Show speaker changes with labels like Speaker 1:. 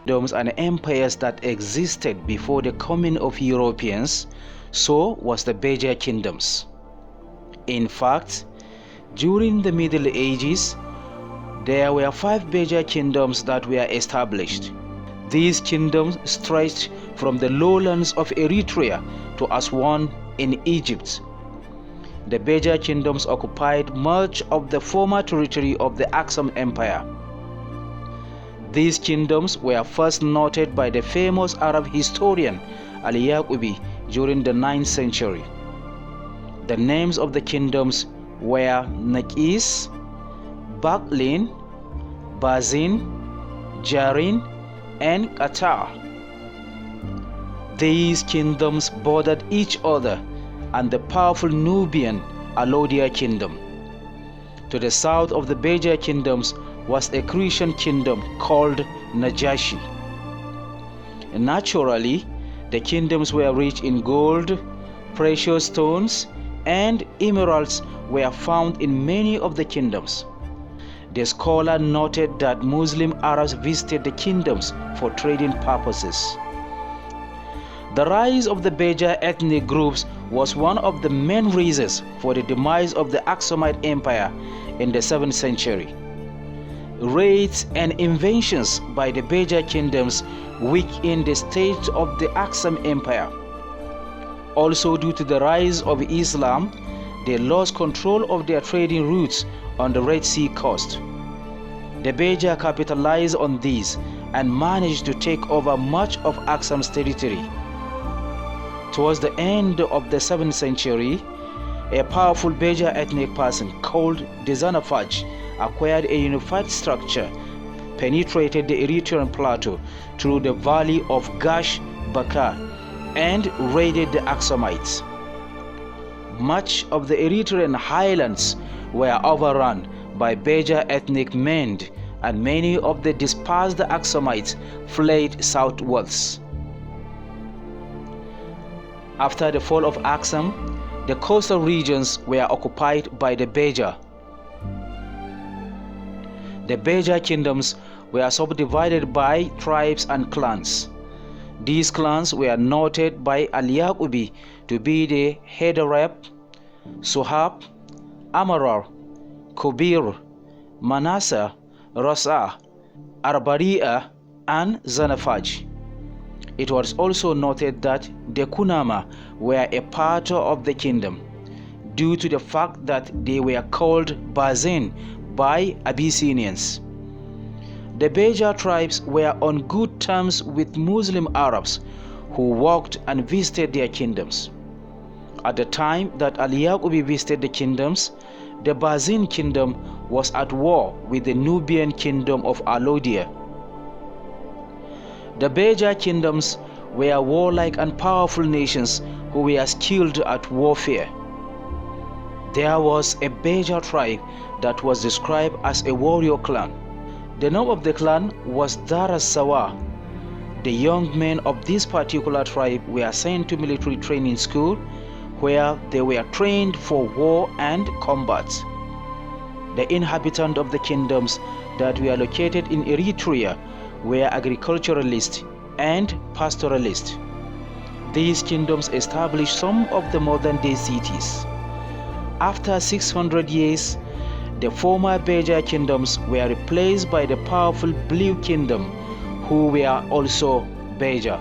Speaker 1: kingdoms and empires that existed before the coming of Europeans, so was the Beja Kingdoms. In fact, during the Middle Ages, there were 5 Beja Kingdoms that were established. These kingdoms stretched from the lowlands of Eritrea to Aswan in Egypt. The Beja Kingdoms occupied much of the former territory of the Aksum Empire. These kingdoms were first noted by the famous Arab historian Al-Yaqubi during the 9th century. The names of the kingdoms were Nakis, Baklin, Bazin, Jarin, and Qatar. These kingdoms bordered each other and the powerful Nubian Alodia kingdom. To the south of the Beja kingdoms was a Christian kingdom called Najashi. Naturally, the kingdoms were rich in gold, precious stones, and emeralds were found in many of the kingdoms. The scholar noted that Muslim Arabs visited the kingdoms for trading purposes. The rise of the Beja ethnic groups was one of the main reasons for the demise of the Aksumite Empire in the 7th century. Raids and invasions by the Beja kingdoms weakened the state of the Aksum Empire. Also, due to the rise of Islam, they lost control of their trading routes on the Red Sea coast. The Beja capitalized on this and managed to take over much of Aksum's territory. Towards the end of the 7th century, a powerful Beja ethnic person called Desanafaj acquired a unified structure, penetrated the Eritrean plateau through the valley of Gash Bakar, and raided the Aksumites. Much of the Eritrean highlands were overrun by Beja ethnic men, and many of the dispersed Aksumites fled southwards. After the fall of Aksum, the coastal regions were occupied by the Beja. The Beja kingdoms were subdivided by tribes and clans. These clans were noted by Al-Yaqubi to be the Hedareb, Suhab, Amarar, Kubir, Manasseh, Rasa, Arbaria, and Zanafaj. It was also noted that the Kunama were a part of the kingdom, due to the fact that they were called Bazin by Abyssinians. The Beja tribes were on good terms with Muslim Arabs who walked and visited their kingdoms. At the time that Al-Yaqubi visited the kingdoms, the Bazin kingdom was at war with the Nubian kingdom of Alodia. The Beja kingdoms were warlike and powerful nations who were skilled at warfare. There was a Beja tribe that was described as a warrior clan. The name of the clan was Daras Sawa. The young men of this particular tribe were sent to military training school, where they were trained for war and combat. The inhabitants of the kingdoms that were located in Eritrea were agriculturalists and pastoralists. These kingdoms established some of the modern-day cities. After 600 years, the former Beja kingdoms were replaced by the powerful Blue Kingdom, who were also Beja.